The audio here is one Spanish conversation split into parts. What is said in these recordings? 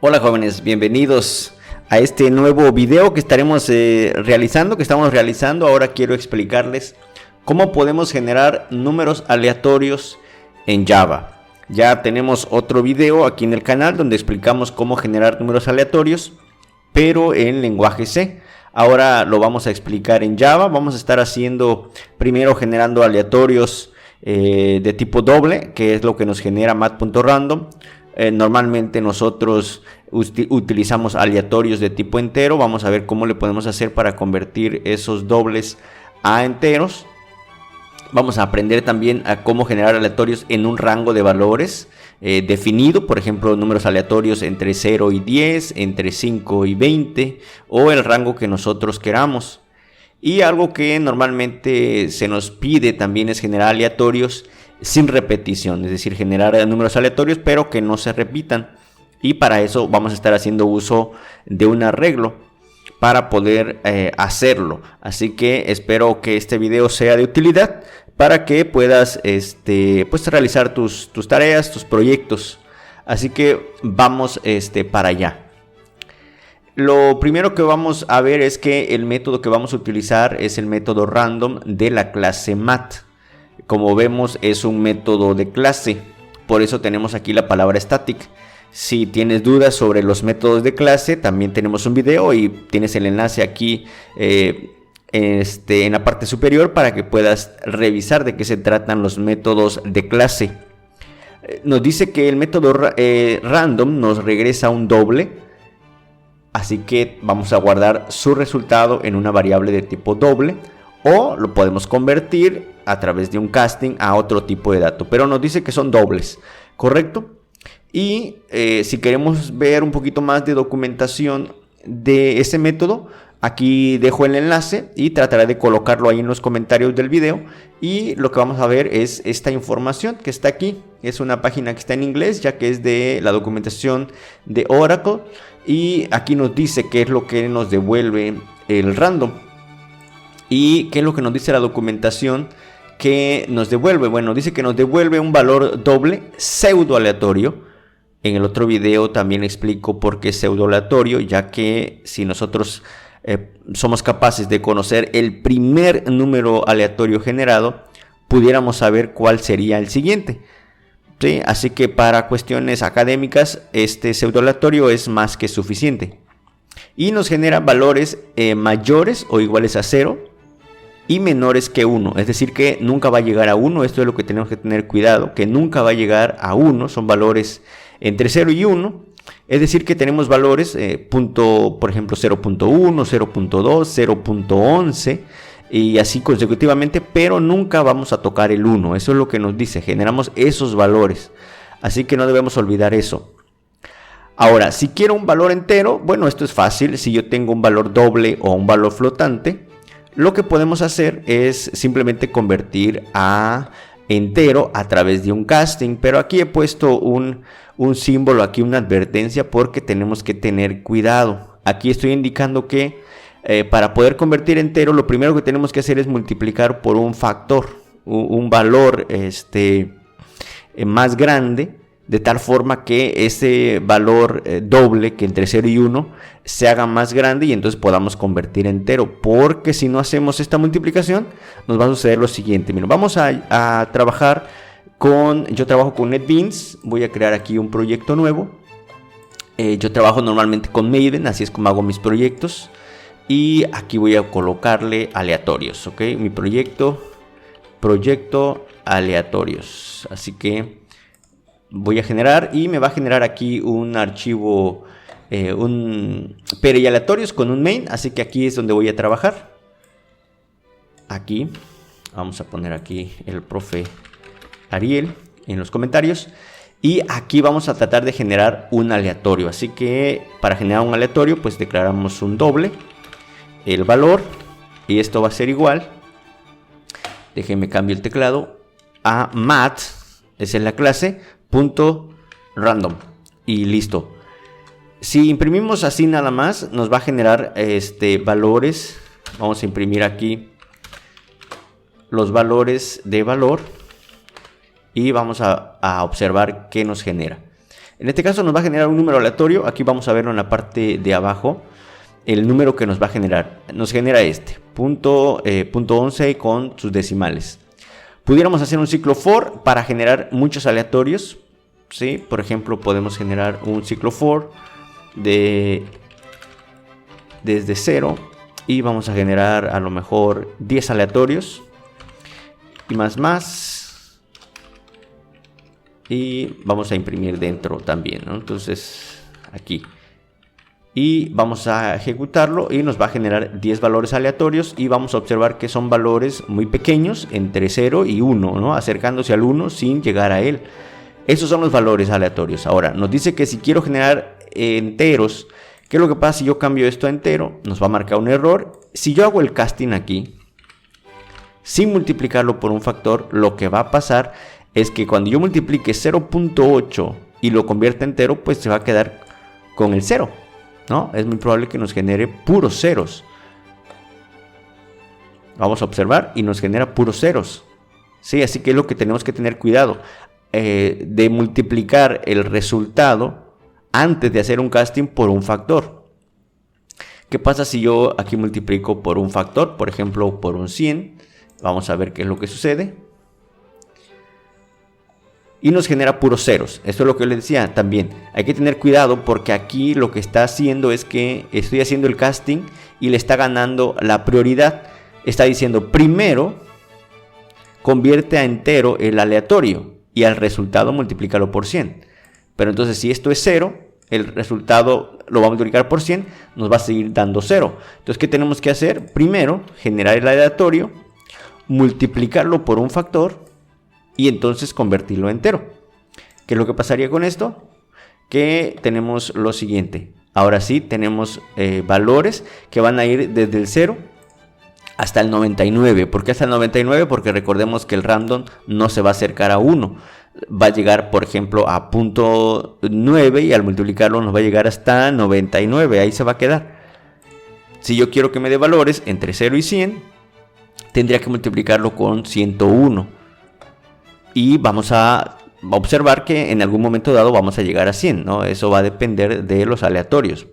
Hola jóvenes, bienvenidos a este nuevo video que estamos realizando. Ahora quiero explicarles cómo podemos generar números aleatorios en Java. Ya tenemos otro video aquí en el canal donde explicamos cómo generar números aleatorios, pero en lenguaje C. Ahora lo vamos a explicar en Java. Vamos a estar haciendo primero generando aleatorios de tipo doble, que es lo que nos genera mat.random. Normalmente nosotros utilizamos aleatorios de tipo entero. Vamos a ver cómo le podemos hacer para convertir esos dobles a enteros. Vamos a aprender también a cómo generar aleatorios en un rango de valores definido. Por ejemplo, números aleatorios entre 0 y 10, entre 5 y 20 o el rango que nosotros queramos. Y algo que normalmente se nos pide también es generar aleatorios sin repetición, es decir, generar números aleatorios pero que no se repitan, y para eso vamos a estar haciendo uso de un arreglo para poder hacerlo. Así que espero que este video sea de utilidad para que puedas pues realizar tus tareas, tus proyectos. Así que vamos para allá. Lo primero que vamos a ver es que el método que vamos a utilizar es el método random de la clase mat. Como vemos, es un método de clase, por eso tenemos aquí la palabra static. Si tienes dudas sobre los métodos de clase, también tenemos un video y tienes el enlace aquí en la parte superior para que puedas revisar de qué se tratan los métodos de clase. Nos dice que el método random nos regresa un doble, así que vamos a guardar su resultado en una variable de tipo doble, o lo podemos convertir a través de un casting a otro tipo de dato, pero nos dice que son dobles, ¿correcto? Y si queremos ver un poquito más de documentación de ese método, aquí dejo el enlace y trataré de colocarlo ahí en los comentarios del video. Y lo que vamos a ver es esta información que está aquí. Es una página que está en inglés, ya que es de la documentación de Oracle, y aquí nos dice qué es lo que nos devuelve el random. ¿Y qué es lo que nos dice la documentación que nos devuelve? Bueno, dice que nos devuelve un valor doble pseudo aleatorio. En el otro video también explico por qué pseudo aleatorio, ya que si nosotros somos capaces de conocer el primer número aleatorio generado, pudiéramos saber cuál sería el siguiente. ¿Sí? Así que para cuestiones académicas, este pseudo aleatorio es más que suficiente. Y nos genera valores mayores o iguales a 0. Y menores que 1, es decir que nunca va a llegar a 1. Esto es lo que tenemos que tener cuidado, que nunca va a llegar a 1, son valores entre 0 y 1, es decir que tenemos valores por ejemplo 0.1, 0.2, 0.11 y así consecutivamente, pero nunca vamos a tocar el 1, eso es lo que nos dice, generamos esos valores, así que no debemos olvidar eso. Ahora, si quiero un valor entero, bueno, esto es fácil. Si yo tengo un valor doble o un valor flotante, lo que podemos hacer es simplemente convertir a entero a través de un casting, pero aquí he puesto un símbolo, aquí una advertencia, porque tenemos que tener cuidado. Aquí estoy indicando que para poder convertir entero, lo primero que tenemos que hacer es multiplicar por un factor, un valor más grande, de tal forma que ese valor doble, que entre 0 y 1, se haga más grande y entonces podamos convertir entero. Porque si no hacemos esta multiplicación, nos va a suceder lo siguiente. Mira, vamos a trabajar yo trabajo con NetBeans. Voy a crear aquí un proyecto nuevo. Yo trabajo normalmente con Maven, así es como hago mis proyectos. Y aquí voy a colocarle aleatorios, ¿ok? Mi proyecto aleatorios. Así que voy a generar y me va a generar aquí un archivo, un PRI aleatorios con un main. Así que aquí es donde voy a trabajar. Aquí vamos a poner aquí el profe Ariel en los comentarios. Y aquí vamos a tratar de generar un aleatorio. Así que para generar un aleatorio, pues declaramos un doble, el valor, y esto va a ser igual. Déjenme cambiar el teclado a mat, esa es la clase, .random, y listo. Si imprimimos así nada más, nos va a generar valores. Vamos a imprimir aquí los valores de valor y vamos a observar qué nos genera. En este caso nos va a generar un número aleatorio. Aquí vamos a verlo en la parte de abajo. El número que nos va a generar. Nos genera este. Punto 11 con sus decimales. Pudiéramos hacer un ciclo for para generar muchos aleatorios. ¿Sí? Por ejemplo, podemos generar un ciclo for desde 0. Y vamos a generar a lo mejor 10 aleatorios. Y más. Y vamos a imprimir dentro también, ¿no? Entonces, aquí. Y vamos a ejecutarlo y nos va a generar 10 valores aleatorios. Y vamos a observar que son valores muy pequeños, entre 0 y 1, ¿no? Acercándose al 1 sin llegar a él. Esos son los valores aleatorios. Ahora, nos dice que si quiero generar enteros, ¿qué es lo que pasa si yo cambio esto a entero? Nos va a marcar un error. Si yo hago el casting aquí, sin multiplicarlo por un factor, lo que va a pasar es que cuando yo multiplique 0.8 y lo convierta en entero, pues se va a quedar con el 0, ¿no? Es muy probable que nos genere puros ceros. Vamos a observar y nos genera puros ceros. Sí, así que es lo que tenemos que tener cuidado. De multiplicar el resultado antes de hacer un casting por un factor. ¿Qué pasa si yo aquí multiplico por un factor? Por ejemplo, por un 100. Vamos a ver qué es lo que sucede. Y nos genera puros ceros. Esto es lo que les decía también. Hay que tener cuidado porque aquí lo que está haciendo es que estoy haciendo el casting y le está ganando la prioridad. Está diciendo primero convierte a entero el aleatorio y al resultado multiplícalo por 100. Pero entonces si esto es 0, el resultado lo va a multiplicar por 100, nos va a seguir dando 0. Entonces, ¿qué tenemos que hacer? Primero, generar el aleatorio, multiplicarlo por un factor y entonces convertirlo a entero. ¿Qué es lo que pasaría con esto? Que tenemos lo siguiente. Ahora sí, tenemos valores que van a ir desde el 0 hasta el 99. ¿Por qué hasta el 99? Porque recordemos que el random no se va a acercar a 1. Va a llegar, por ejemplo, a punto 9 y al multiplicarlo nos va a llegar hasta 99. Ahí se va a quedar. Si yo quiero que me dé valores entre 0 y 100, tendría que multiplicarlo con 101. Y vamos a observar que en algún momento dado vamos a llegar a 100, ¿no? Eso va a depender de los aleatorios,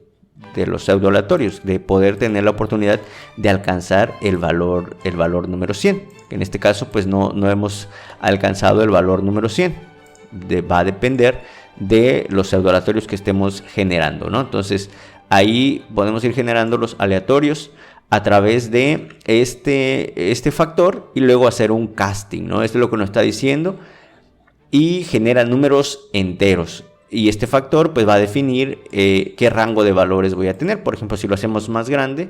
de los pseudo aleatorios, de poder tener la oportunidad de alcanzar el valor número 100. En este caso pues no hemos alcanzado el valor número 100. Va a depender de los pseudo aleatorios que estemos generando, ¿no? Entonces ahí podemos ir generando los aleatorios a través de este factor y luego hacer un casting, ¿no? Esto es lo que nos está diciendo y genera números enteros. Y este factor pues va a definir qué rango de valores voy a tener. Por ejemplo, si lo hacemos más grande,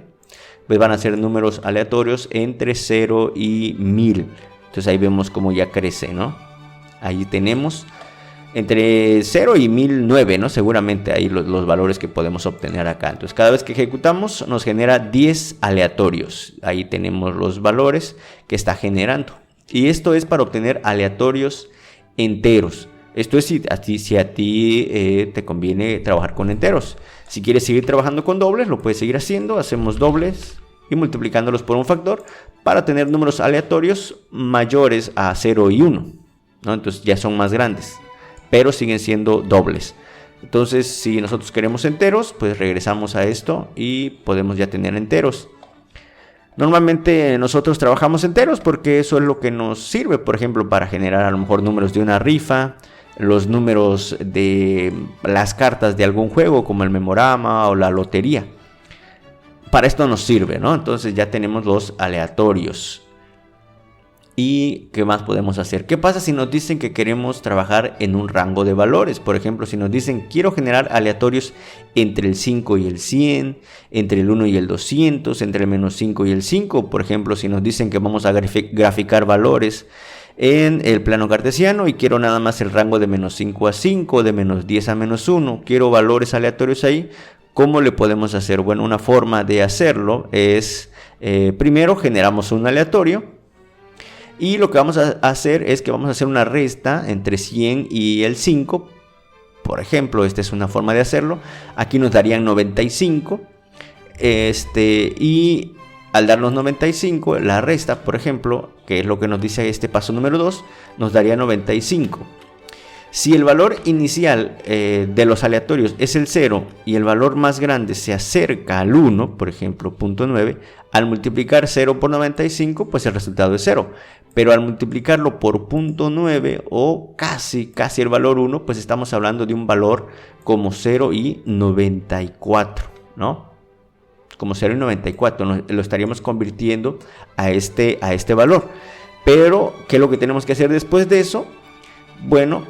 pues van a ser números aleatorios entre 0 y 1000. Entonces ahí vemos cómo ya crece, ¿no? Ahí tenemos entre 0 y 1009, ¿no? Seguramente ahí los valores que podemos obtener acá. Entonces cada vez que ejecutamos nos genera 10 aleatorios. Ahí tenemos los valores que está generando. Y esto es para obtener aleatorios enteros. Esto es si a ti te conviene trabajar con enteros. Si quieres seguir trabajando con dobles, lo puedes seguir haciendo. Hacemos dobles y multiplicándolos por un factor para tener números aleatorios mayores a 0 y 1, ¿no? Entonces ya son más grandes, pero siguen siendo dobles. Entonces si nosotros queremos enteros, pues regresamos a esto y podemos ya tener enteros. Normalmente nosotros trabajamos enteros porque eso es lo que nos sirve, por ejemplo, para generar a lo mejor números de una rifa, los números de las cartas de algún juego como el memorama o la lotería. Para esto nos sirve, ¿no? Entonces ya tenemos los aleatorios. ¿Y qué más podemos hacer? ¿Qué pasa si nos dicen que queremos trabajar en un rango de valores? Por ejemplo, si nos dicen quiero generar aleatorios entre el 5 y el 100, entre el 1 y el 200, entre el menos 5 y el 5. Por ejemplo, si nos dicen que vamos a graficar valores en el plano cartesiano y quiero nada más el rango de menos 5 a 5, de menos 10 a menos 1, quiero valores aleatorios ahí. ¿Cómo le podemos hacer? Bueno, una forma de hacerlo es, primero generamos un aleatorio. Y lo que vamos a hacer es que vamos a hacer una resta entre 100 y el 5. Por ejemplo, esta es una forma de hacerlo. Aquí nos darían 95. Y al darnos 95, la resta, por ejemplo, que es lo que nos dice este paso número 2, nos daría 95. Si el valor inicial de los aleatorios es el 0 y el valor más grande se acerca al 1, por ejemplo 0.9, al multiplicar 0 por 95, pues el resultado es 0. Pero al multiplicarlo por 0.9 o casi el valor 1, pues estamos hablando de un valor como 0 y 94, ¿no? Como 0 y 94, lo estaríamos convirtiendo a este valor. Pero, ¿qué es lo que tenemos que hacer después de eso? Bueno,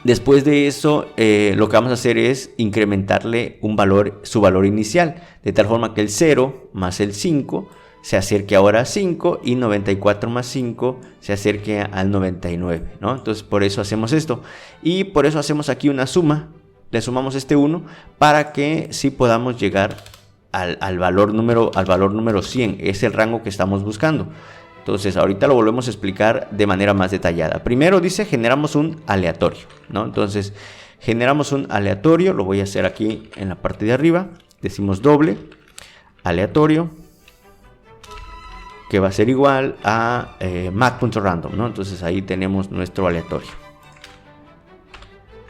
después de eso, lo que vamos a hacer es incrementarle su valor inicial, de tal forma que el 0 más el 5 se acerque ahora a 5 y 94 más 5 se acerque al 99, ¿no? Entonces, por eso hacemos esto. Y por eso hacemos aquí una suma. Le sumamos este 1 para que sí podamos llegar al valor número 100. Es el rango que estamos buscando. Entonces, ahorita lo volvemos a explicar de manera más detallada. Primero dice, generamos un aleatorio, ¿no? Entonces, generamos un aleatorio. Lo voy a hacer aquí en la parte de arriba. Decimos doble aleatorio, que va a ser igual a math.random, ¿no? Entonces, ahí tenemos nuestro aleatorio.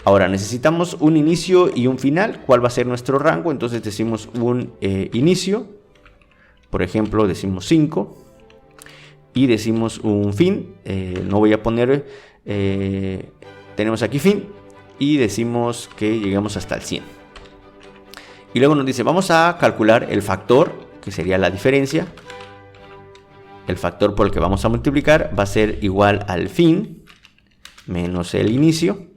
Ahora, necesitamos un inicio y un final. ¿Cuál va a ser nuestro rango? Entonces, decimos un inicio. Por ejemplo, decimos 5. Y decimos un fin, no voy a poner, tenemos aquí fin, y decimos que llegamos hasta el 100. Y luego nos dice, vamos a calcular el factor, que sería la diferencia. El factor por el que vamos a multiplicar va a ser igual al fin, menos el inicio.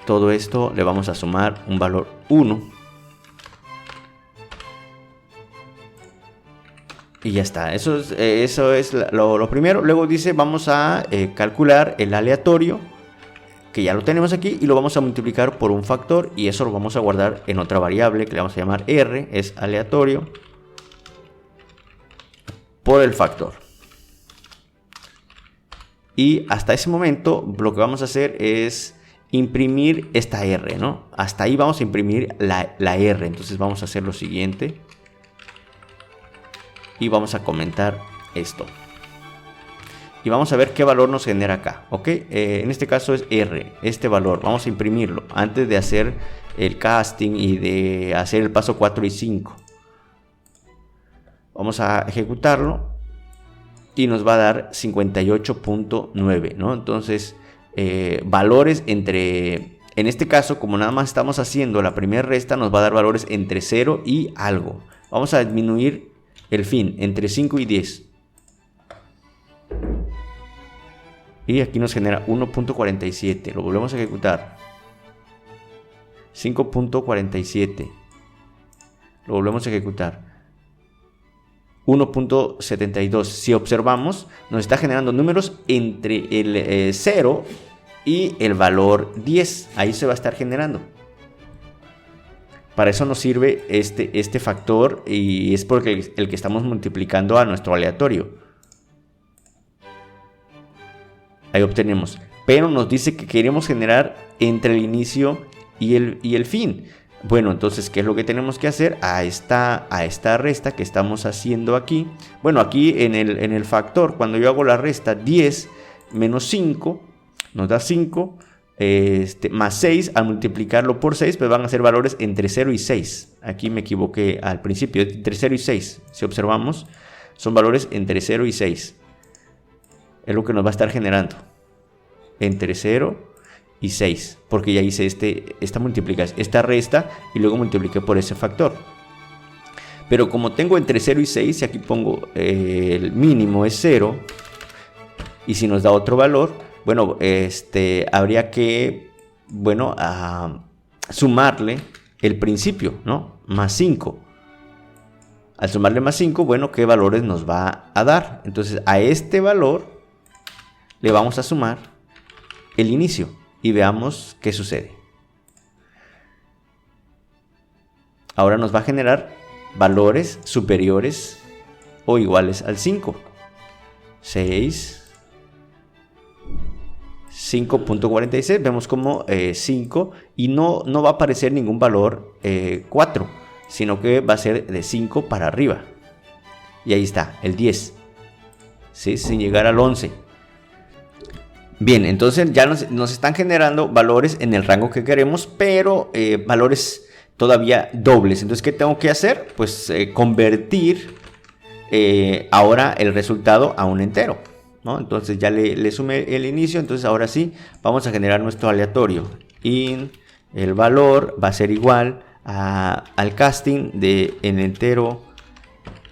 Todo esto le vamos a sumar un valor 1. Y ya está, eso es lo primero. Luego dice, vamos a calcular el aleatorio, que ya lo tenemos aquí, y lo vamos a multiplicar por un factor, y eso lo vamos a guardar en otra variable que le vamos a llamar R, es aleatorio, por el factor. Y hasta ese momento lo que vamos a hacer es imprimir esta R, ¿no? Hasta ahí vamos a imprimir la R, entonces vamos a hacer lo siguiente. Y vamos a comentar esto. Y vamos a ver qué valor nos genera acá, ¿ok? En este caso es R, este valor. Vamos a imprimirlo antes de hacer el casting y de hacer el paso 4 y 5. Vamos a ejecutarlo y nos va a dar 58.9, ¿no? Entonces, valores entre... En este caso, como nada más estamos haciendo la primera resta, nos va a dar valores entre 0 y algo. Vamos a disminuir el fin entre 5 y 10. Y aquí nos genera 1.47. Lo volvemos a ejecutar. 5.47. Lo volvemos a ejecutar. 1.72. Si observamos, nos está generando números entre el 0 y el valor 10. Ahí se va a estar generando. Para eso nos sirve este factor, y es porque el que estamos multiplicando a nuestro aleatorio. Ahí obtenemos. Pero nos dice que queremos generar entre el inicio y el fin. Bueno, entonces, ¿qué es lo que tenemos que hacer? A esta resta que estamos haciendo aquí. Bueno, aquí en el factor, cuando yo hago la resta 10 menos 5, nos da 5. Más 6, al multiplicarlo por 6, pues van a ser valores entre 0 y 6. Aquí me equivoqué al principio, entre 0 y 6. Si observamos, son valores entre 0 y 6. Es lo que nos va a estar generando. Entre 0 y 6. Porque ya hice esta multiplicación, esta resta, y luego multipliqué por ese factor. Pero como tengo entre 0 y 6, y aquí pongo el mínimo es 0, y si nos da otro valor, bueno, habría que, sumarle el principio, ¿no? Más 5. Al sumarle más 5, bueno, ¿qué valores nos va a dar? Entonces, a este valor le vamos a sumar el inicio y veamos qué sucede. Ahora nos va a generar valores superiores o iguales al 5. 6. 5.46, vemos como 5, y no va a aparecer ningún valor 4, sino que va a ser de 5 para arriba. Y ahí está, el 10, ¿sí? Sin llegar al 11. Bien, entonces ya nos están generando valores en el rango que queremos, pero valores todavía dobles. Entonces, ¿qué tengo que hacer? Pues convertir ahora el resultado a un entero, ¿no? Entonces ya le sumé el inicio, entonces ahora sí vamos a generar nuestro aleatorio. Y el valor va a ser igual al casting de en entero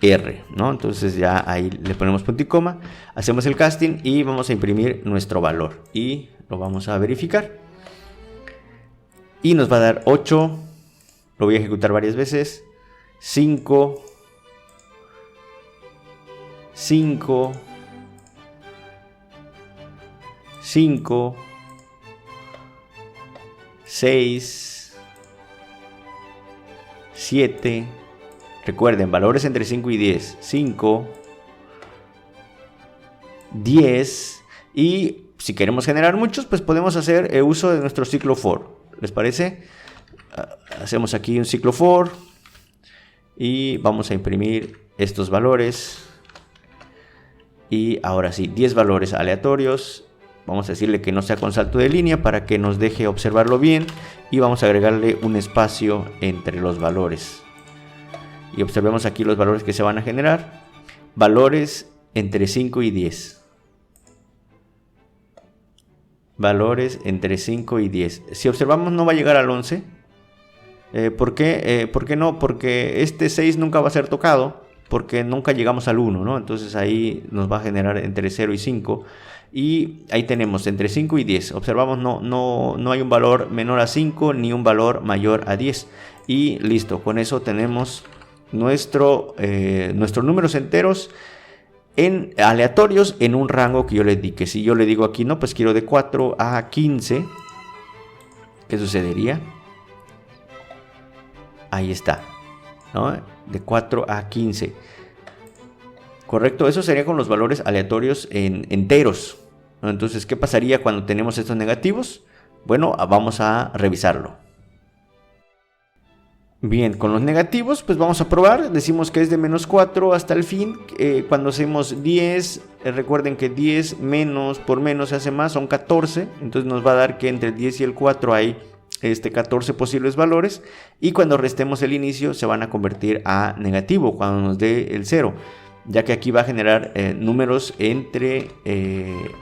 R, ¿no? Entonces ya ahí le ponemos punto y coma, hacemos el casting y vamos a imprimir nuestro valor y lo vamos a verificar. Y nos va a dar 8, lo voy a ejecutar varias veces, 5, 5, 5, 6, 7. Recuerden, valores entre 5 y 10. 5, 10. Y si queremos generar muchos, pues podemos hacer uso de nuestro ciclo for. ¿Les parece? Hacemos aquí un ciclo for. Y vamos a imprimir estos valores. Y ahora sí, 10 valores aleatorios. Vamos a decirle que no sea con salto de línea para que nos deje observarlo bien. Y vamos a agregarle un espacio entre los valores. Y observemos aquí los valores que se van a generar. Valores entre 5 y 10. Valores entre 5 y 10. Si observamos no va a llegar al 11. ¿Por qué? ¿Por qué no? Porque este 6 nunca va a ser tocado. Porque nunca llegamos al 1, ¿no? Entonces ahí nos va a generar entre 0 y 5. Y ahí tenemos entre 5 y 10. Observamos no hay un valor menor a 5 ni un valor mayor a 10. Y listo, con eso tenemos nuestros números enteros aleatorios en un rango que yo le di. Que si yo le digo aquí, no, pues quiero de 4 a 15, ¿qué sucedería? Ahí está, ¿no? De 4 a 15. Correcto, eso sería con los valores aleatorios en enteros, ¿no? Entonces, ¿qué pasaría cuando tenemos estos negativos? Bueno, vamos a revisarlo. Bien, con los negativos, pues vamos a probar. Decimos que es de menos 4 hasta el fin. Cuando hacemos 10, recuerden que 10 menos por menos se hace más, son 14. Entonces nos va a dar que entre el 10 y el 4 hay 14 posibles valores. Y cuando restemos el inicio, se van a convertir a negativo cuando nos dé el 0. Ya que aquí va a generar números entre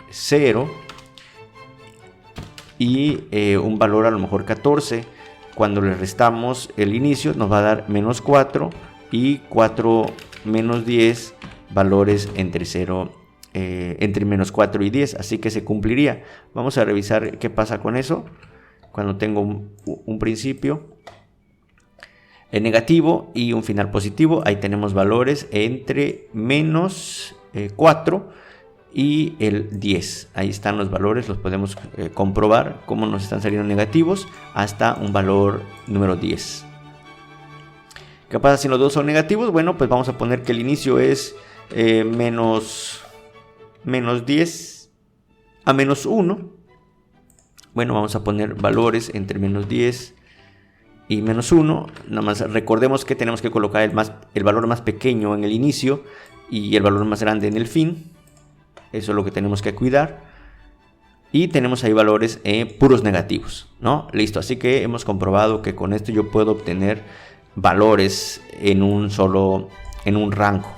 0 y un valor a lo mejor 14. Cuando le restamos el inicio nos va a dar menos 4 y 4 menos 10 valores entre 0, entre menos 4 y 10, así que se cumpliría. Vamos a revisar qué pasa con eso cuando tengo un principio negativo y un final positivo. Ahí tenemos valores entre menos 4 y el 10. Ahí están los valores, los podemos comprobar cómo nos están saliendo negativos hasta un valor número 10. ¿Qué pasa si los dos son negativos? Bueno, pues vamos a poner que el inicio es menos 10 a menos 1. Bueno, vamos a poner valores entre menos 10 y menos 1. Nada más recordemos que tenemos que colocar el valor más pequeño en el inicio y el valor más grande en el fin. Eso es lo que tenemos que cuidar. Y tenemos ahí valores puros negativos, ¿no? Listo, así que hemos comprobado que con esto yo puedo obtener valores en un rango.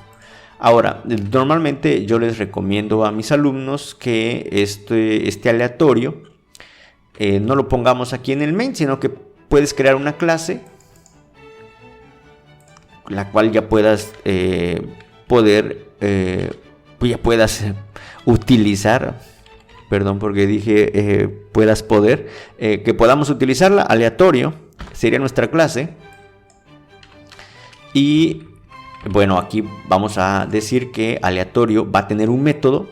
Ahora, normalmente yo les recomiendo a mis alumnos que este aleatorio no lo pongamos aquí en el main, sino que puedes crear una clase la cual ya puedas utilizar, perdón porque dije puedas poder, que podamos utilizarla. Aleatorio sería nuestra clase. Y bueno, aquí vamos a decir que aleatorio va a tener un método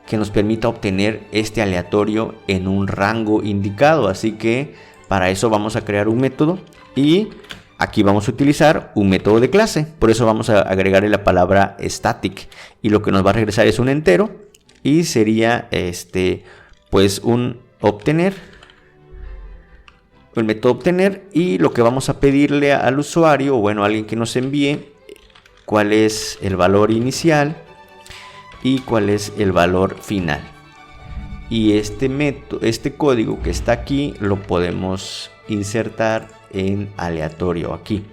que nos permita obtener este aleatorio en un rango indicado. Así que para eso vamos a crear un método y aquí vamos a utilizar un método de clase. Por eso vamos a agregarle la palabra static. Y lo que nos va a regresar es un entero. Y sería pues un obtener. El método obtener. Y lo que vamos a pedirle al usuario, o bueno, a alguien que nos envíe, cuál es el valor inicial y cuál es el valor final. y este código que está aquí lo podemos insertar en aleatorio aquí.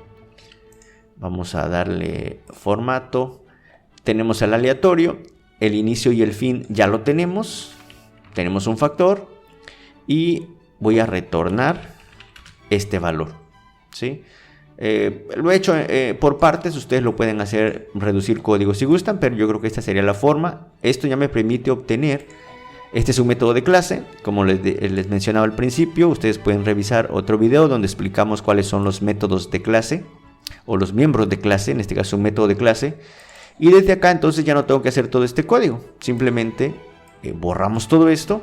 Vamos a darle formato. Tenemos el aleatorio, el inicio y el fin ya lo tenemos. Tenemos un factor y voy a retornar este valor, ¿sí? Lo he hecho por partes, ustedes lo pueden hacer, reducir código si gustan, pero yo creo que esta sería la forma. Esto ya me permite obtener, este es un método de clase, como les mencionaba al principio. Ustedes pueden revisar otro video donde explicamos cuáles son los métodos de clase, o los miembros de clase, en este caso un método de clase. Y desde acá entonces ya no tengo que hacer todo este código, simplemente borramos todo esto.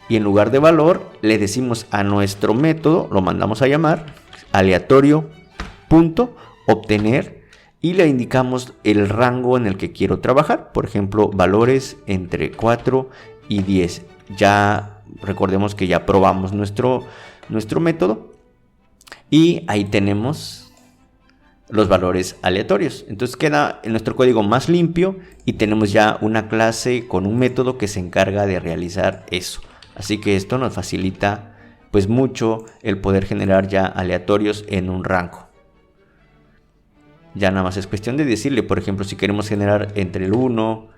Y en lugar de valor le decimos a nuestro método, lo mandamos a llamar aleatorio.obtener y le indicamos el rango en el que quiero trabajar. Por ejemplo, valores entre 4 y 10. Ya recordemos que ya probamos nuestro método y ahí tenemos los valores aleatorios. Entonces queda en nuestro código más limpio y tenemos ya una clase con un método que se encarga de realizar eso. Así que esto nos facilita pues mucho el poder generar ya aleatorios en un rango. Ya nada más es cuestión de decirle, por ejemplo, si queremos generar entre el 1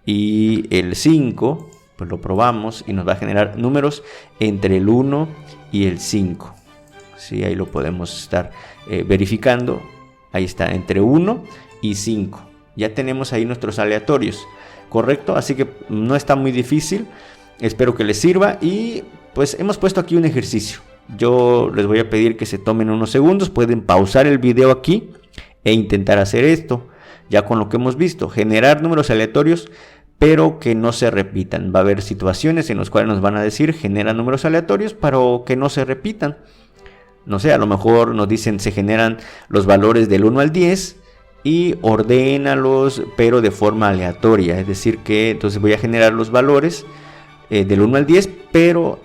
y el 5, pues lo probamos y nos va a generar números entre el 1 y el 5. Sí, ahí lo podemos estar verificando. Ahí está, entre 1 y 5. Ya tenemos ahí nuestros aleatorios, ¿correcto? Así que no está muy difícil. Espero que les sirva y pues hemos puesto aquí un ejercicio. Yo les voy a pedir que se tomen unos segundos, pueden pausar el video aquí e intentar hacer esto. Ya con lo que hemos visto, generar números aleatorios pero que no se repitan. Va a haber situaciones en las cuales nos van a decir genera números aleatorios pero que no se repitan. No sé, a lo mejor nos dicen se generan los valores del 1 al 10 y ordénalos pero de forma aleatoria. Es decir que entonces voy a generar los valores del 1 al 10, pero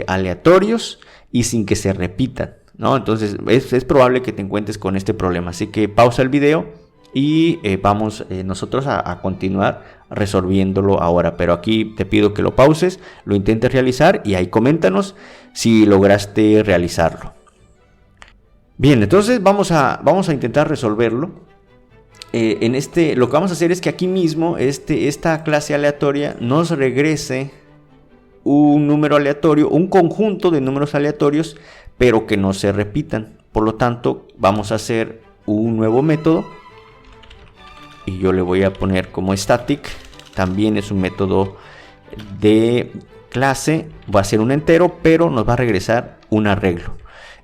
aleatorios y sin que se repitan, ¿no? Entonces es probable que te encuentres con este problema. Así que pausa el video y vamos nosotros a continuar resolviéndolo ahora. Pero aquí te pido que lo pauses, lo intentes realizar y ahí coméntanos si lograste realizarlo. Bien, entonces vamos a intentar resolverlo. Lo que vamos a hacer es que aquí mismo esta clase aleatoria nos regrese un número aleatorio, un conjunto de números aleatorios, pero que no se repitan. Por lo tanto, vamos a hacer un nuevo método y yo le voy a poner como static. También es un método de clase, va a ser un entero, pero nos va a regresar un arreglo.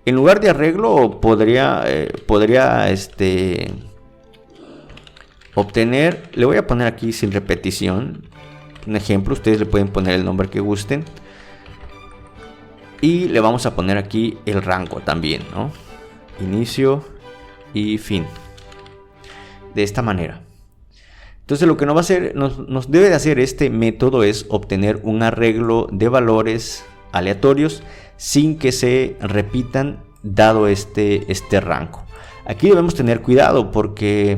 En lugar de arreglo podría obtener, le voy a poner aquí sin repetición. Un ejemplo, ustedes le pueden poner el nombre que gusten y le vamos a poner aquí el rango también, ¿no? Inicio y fin, de esta manera. Entonces lo que nos va a hacer, nos debe de hacer este método es obtener un arreglo de valores aleatorios sin que se repitan dado este rango. Aquí debemos tener cuidado porque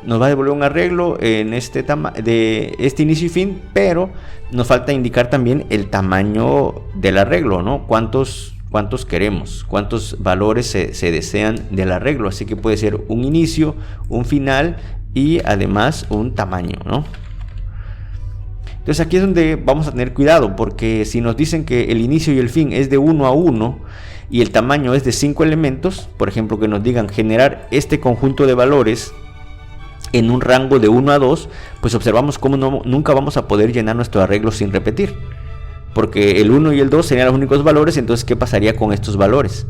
nos va a devolver un arreglo en de este inicio y fin, pero nos falta indicar también el tamaño del arreglo, ¿no? Cuántos queremos, cuántos valores se desean del arreglo. Así que puede ser un inicio, un final y además un tamaño, ¿no? Entonces aquí es donde vamos a tener cuidado, porque si nos dicen que el inicio y el fin es de 1 a 1 y el tamaño es de 5 elementos, por ejemplo que nos digan generar este conjunto de valores en un rango de 1 a 2, pues observamos cómo nunca vamos a poder llenar nuestro arreglo sin repetir, porque el 1 y el 2 serían los únicos valores. Entonces ¿qué pasaría con estos valores?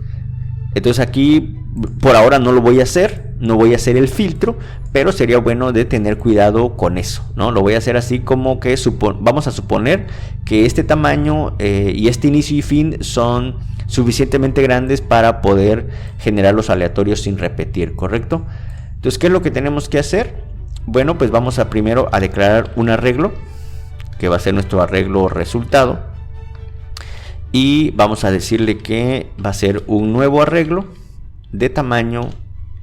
Entonces aquí por ahora no lo voy a hacer, no voy a hacer el filtro, pero sería bueno de tener cuidado con eso, ¿no? Lo voy a hacer así como que vamos a suponer que este tamaño y este inicio y fin son suficientemente grandes para poder generar los aleatorios sin repetir, ¿correcto? Entonces, ¿qué es lo que tenemos que hacer? Bueno, pues vamos a primero a declarar un arreglo, que va a ser nuestro arreglo resultado. Y vamos a decirle que va a ser un nuevo arreglo de tamaño,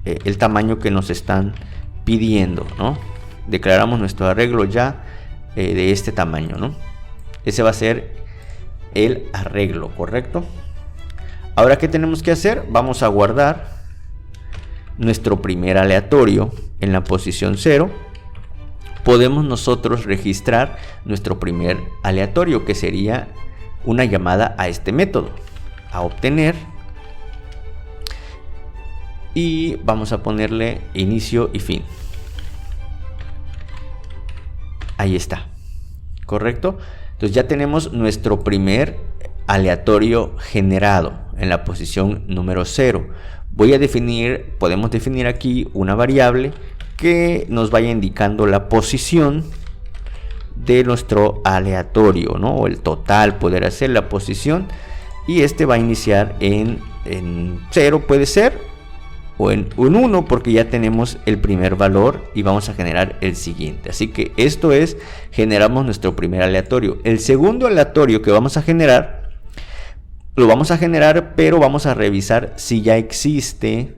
el tamaño que nos están pidiendo, ¿no? Declaramos nuestro arreglo ya de este tamaño, ¿no? Ese va a ser el arreglo, ¿correcto? Ahora, ¿qué tenemos que hacer? Vamos a guardar nuestro primer aleatorio en la posición 0. Podemos nosotros registrar nuestro primer aleatorio, que sería una llamada a este método, a obtener, y vamos a ponerle inicio y fin. Ahí está, ¿correcto? Entonces ya tenemos nuestro primer aleatorio generado en la posición número 0. Podemos definir aquí una variable que nos vaya indicando la posición de nuestro aleatorio, ¿no? O el total, poder hacer la posición, y este va a iniciar en 0, puede ser, o en un 1, porque ya tenemos el primer valor y vamos a generar el siguiente. Así que esto es, generamos nuestro primer aleatorio. El segundo aleatorio que vamos a generar, lo vamos a generar, pero vamos a revisar si ya existe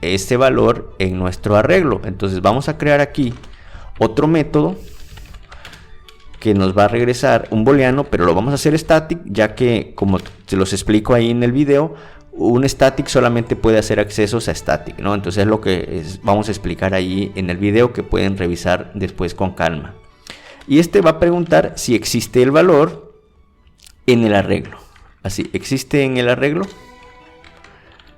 este valor en nuestro arreglo. Entonces vamos a crear aquí otro método que nos va a regresar un booleano, pero lo vamos a hacer static, ya que, como se los explico ahí en el video, un static solamente puede hacer accesos a static, ¿no? Entonces es lo que vamos a explicar ahí en el video, que pueden revisar después con calma. Y este va a preguntar si existe el valor en el arreglo. Así, existe en el arreglo,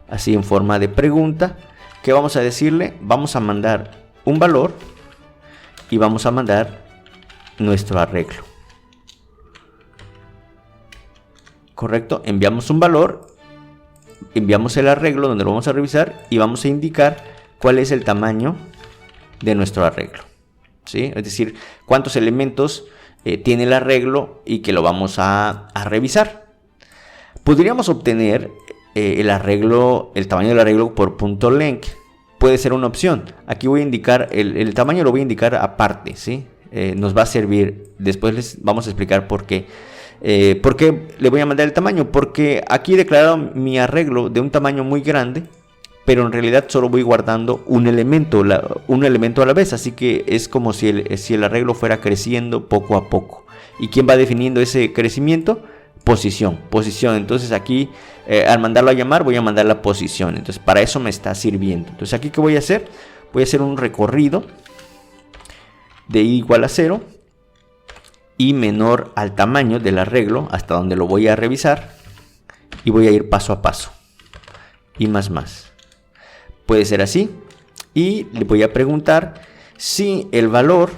así en forma de pregunta. ¿Qué vamos a decirle? Vamos a mandar un valor y vamos a mandar nuestro arreglo. Correcto, enviamos un valor, enviamos el arreglo donde lo vamos a revisar y vamos a indicar cuál es el tamaño de nuestro arreglo, ¿sí? Es decir, cuántos elementos tiene el arreglo y que lo vamos a revisar. Podríamos obtener el tamaño del arreglo por .length. Puede ser una opción. Aquí voy a indicar el tamaño, lo voy a indicar aparte, ¿sí? Nos va a servir. Después les vamos a explicar por qué. ¿Por qué le voy a mandar el tamaño? Porque aquí he declarado mi arreglo de un tamaño muy grande, pero en realidad solo voy guardando un elemento a la vez. Así que es como si el arreglo fuera creciendo poco a poco. ¿Y quién va definiendo ese crecimiento? Posición. Entonces aquí al mandarlo a llamar voy a mandar la posición. Entonces para eso me está sirviendo. Entonces aquí ¿qué voy a hacer? Voy a hacer un recorrido de i igual a 0 y menor al tamaño del arreglo hasta donde lo voy a revisar, y voy a ir paso a paso y más. Puede ser así, y le voy a preguntar si el valor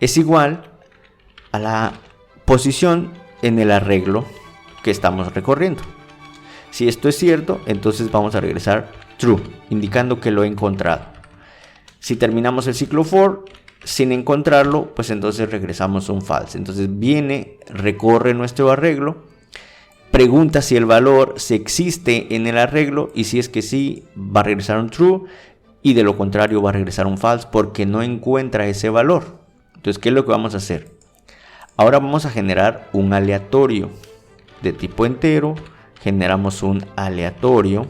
es igual a la posición en el arreglo que estamos recorriendo. Si esto es cierto, entonces vamos a regresar true, indicando que lo he encontrado. Si terminamos el ciclo for sin encontrarlo, pues entonces regresamos un false. Entonces viene, recorre nuestro arreglo, pregunta si el valor se existe en el arreglo, y si es que sí, va a regresar un true, y de lo contrario va a regresar un false porque no encuentra ese valor. Entonces, ¿qué es lo que vamos a hacer? Ahora vamos a generar un aleatorio de tipo entero. Generamos un aleatorio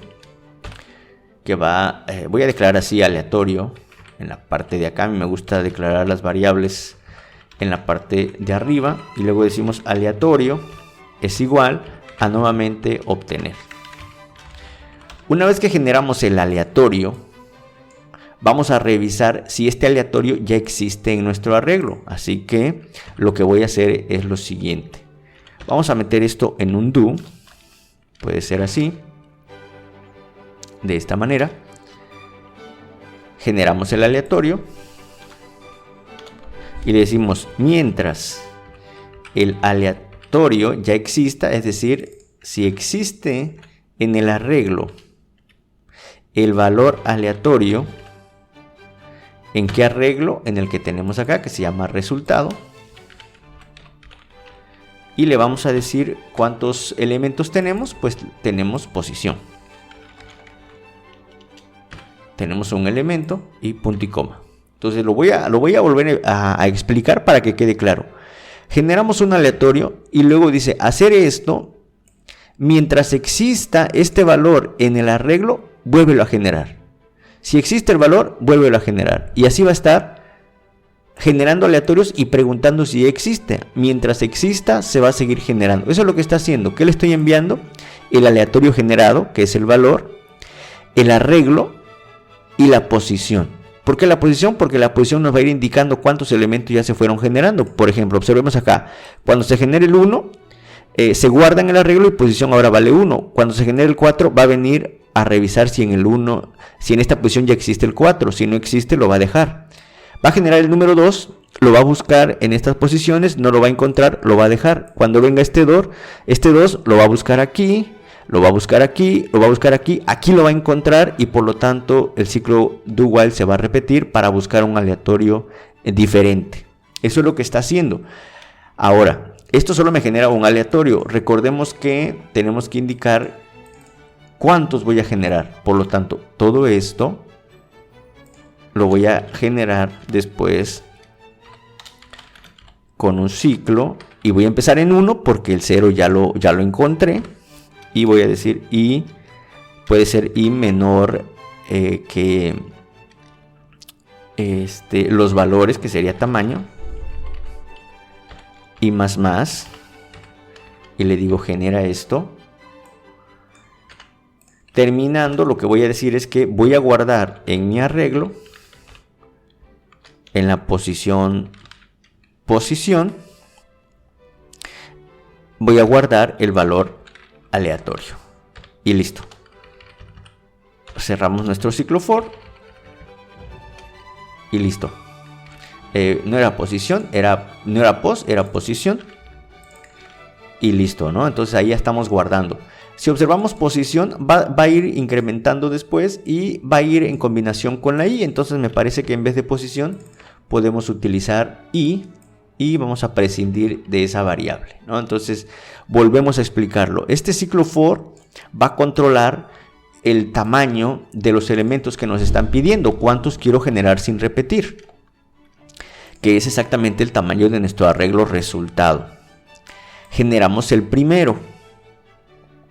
que voy a declarar así aleatorio en la parte de acá. A mí me gusta declarar las variables en la parte de arriba, y luego decimos aleatorio es igual a nuevamente obtener. Una vez que generamos el aleatorio, vamos a revisar si este aleatorio ya existe en nuestro arreglo. Así que lo que voy a hacer es lo siguiente. Vamos a meter esto en un do. Puede ser así, de esta manera. Generamos el aleatorio y le decimos mientras el aleatorio ya exista, es decir, si existe en el arreglo el valor aleatorio. ¿En qué arreglo? En el que tenemos acá, que se llama resultado. Y le vamos a decir cuántos elementos tenemos. Pues tenemos posición. Tenemos un elemento y punto y coma. Entonces lo voy a volver a explicar para que quede claro. Generamos un aleatorio y luego dice hacer esto mientras exista este valor en el arreglo, vuélvelo a generar. Si existe el valor, vuélvelo a generar. Y así va a estar generando aleatorios y preguntando si existe. Mientras exista, se va a seguir generando. Eso es lo que está haciendo. ¿Qué le estoy enviando? El aleatorio generado, que es el valor, el arreglo y la posición. ¿Por qué la posición? Porque la posición nos va a ir indicando cuántos elementos ya se fueron generando. Por ejemplo, observemos acá. Cuando se genere el 1, se guarda en el arreglo y posición ahora vale 1. Cuando se genere el 4, va a venir a revisar si en el 1, si en esta posición ya existe el 4. Si no existe, lo va a dejar. Va a generar el número 2, lo va a buscar en estas posiciones, no lo va a encontrar, lo va a dejar. Cuando venga este 2 lo va a buscar aquí, lo va a buscar aquí, lo va a buscar aquí, aquí lo va a encontrar y por lo tanto el ciclo do while se va a repetir para buscar un aleatorio diferente. Eso es lo que está haciendo. Ahora, esto solo me genera un aleatorio. Recordemos que tenemos que indicar cuántos voy a generar. Por lo tanto, todo esto lo voy a generar después con un ciclo y voy a empezar en 1 porque el 0 ya lo encontré y voy a decir i, puede ser i menor que los valores, que sería tamaño, y más y le digo genera esto. Terminando, lo que voy a decir es que voy a guardar en mi arreglo, en la posición, voy a guardar el valor aleatorio y listo. Cerramos nuestro ciclo for y listo. No era posición, no era pos, era posición y listo, ¿no? Entonces ahí ya estamos guardando. Si observamos posición, va a ir incrementando después y va a ir en combinación con la i. Entonces me parece que en vez de posición podemos utilizar i y vamos a prescindir de esa variable, ¿no? Entonces volvemos a explicarlo. Este ciclo for va a controlar el tamaño de los elementos que nos están pidiendo, cuántos quiero generar sin repetir, que es exactamente el tamaño de nuestro arreglo resultado. Generamos el primero,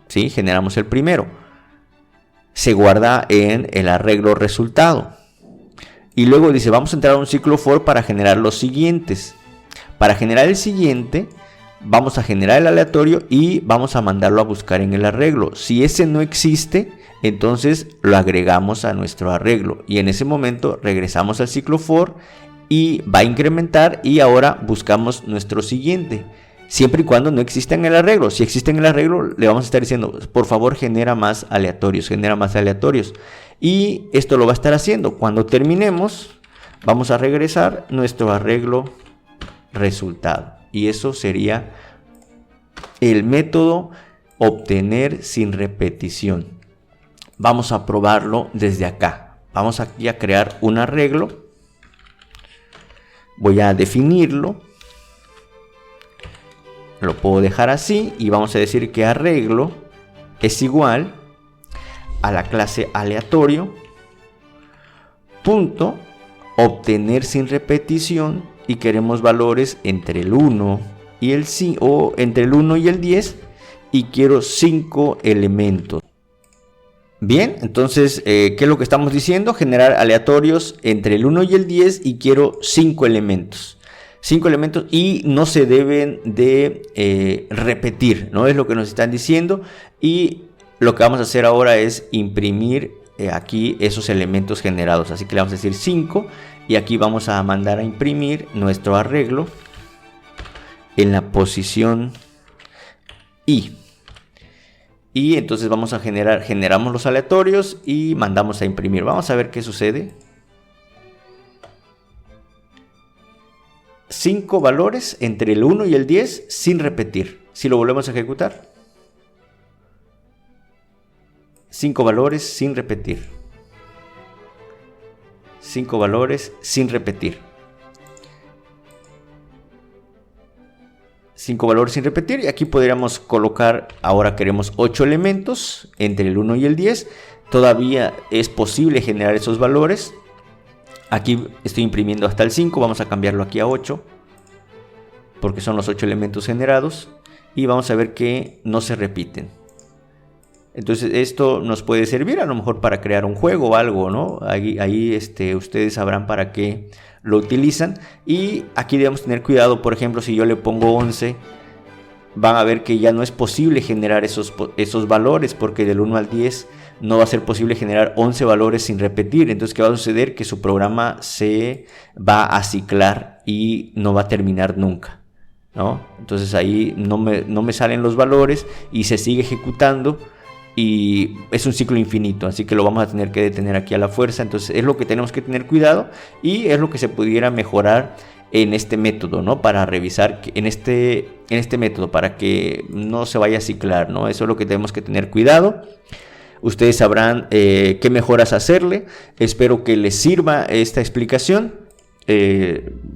¿sí? Generamos el primero. Se guarda en el arreglo resultado. Y luego dice, vamos a entrar a un ciclo for para generar los siguientes. Para generar el siguiente, vamos a generar el aleatorio y vamos a mandarlo a buscar en el arreglo. Si ese no existe, entonces lo agregamos a nuestro arreglo. Y en ese momento regresamos al ciclo for y va a incrementar y ahora buscamos nuestro siguiente. Siempre y cuando no exista en el arreglo. Si existe en el arreglo, le vamos a estar diciendo, por favor, genera más aleatorios, genera más aleatorios. Y esto lo va a estar haciendo. Cuando terminemos, vamos a regresar nuestro arreglo resultado. Y eso sería el método obtener sin repetición. Vamos a probarlo desde acá. Vamos aquí a crear un arreglo. Voy a definirlo. Lo puedo dejar así y vamos a decir que arreglo es igual a la clase aleatorio punto obtener sin repetición y queremos valores entre el 1 y el 5 o entre el 1 y el 10 y quiero 5 elementos. Bien, entonces, ¿qué es lo que estamos diciendo? Generar aleatorios entre el 1 y el 10 y quiero 5 elementos. 5 elementos y no se deben de repetir, ¿no? Es lo que nos están diciendo. Y lo que vamos a hacer ahora es imprimir aquí esos elementos generados. Así que le vamos a decir 5 y aquí vamos a mandar a imprimir nuestro arreglo en la posición i. Y entonces vamos a generamos los aleatorios y mandamos a imprimir. Vamos a ver qué sucede. 5 valores entre el 1 y el 10 sin repetir. Si lo volvemos a ejecutar. 5 valores sin repetir. 5 valores sin repetir. 5 valores sin repetir. Y aquí podríamos colocar, ahora queremos 8 elementos entre el 1 y el 10. Todavía es posible generar esos valores. Aquí estoy imprimiendo hasta el 5, vamos a cambiarlo aquí a 8, porque son los 8 elementos generados. Y vamos a ver que no se repiten. Entonces esto nos puede servir a lo mejor para crear un juego o algo, ¿no? Ahí ustedes sabrán para qué lo utilizan. Y aquí debemos tener cuidado, por ejemplo, si yo le pongo 11, van a ver que ya no es posible generar esos valores, porque del 1 al 10 no va a ser posible generar 11 valores sin repetir. Entonces, ¿qué va a suceder? Que su programa se va a ciclar y no va a terminar nunca, ¿no? Entonces ahí no me salen los valores y se sigue ejecutando y es un ciclo infinito, así que lo vamos a tener que detener aquí a la fuerza. Entonces es lo que tenemos que tener cuidado y es lo que se pudiera mejorar en este método, ¿no? Para revisar en este método, para que no se vaya a ciclar, ¿no? Eso es lo que tenemos que tener cuidado. Ustedes sabrán qué mejoras hacerle. Espero que les sirva esta explicación.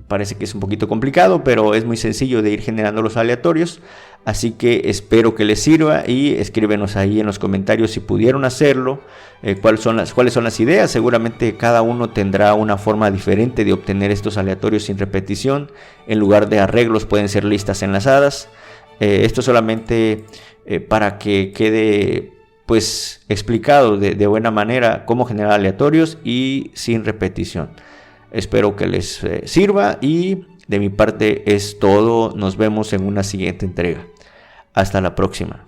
Parece que es un poquito complicado, pero es muy sencillo de ir generando los aleatorios. Así que espero que les sirva y escríbenos ahí en los comentarios si pudieron hacerlo, cuáles son las ideas. Seguramente cada uno tendrá una forma diferente de obtener estos aleatorios sin repetición. En lugar de arreglos pueden ser listas enlazadas. Esto solamente para que quede pues explicado de buena manera cómo generar aleatorios y sin repetición. Espero que les sirva y de mi parte es todo. Nos vemos en una siguiente entrega. Hasta la próxima.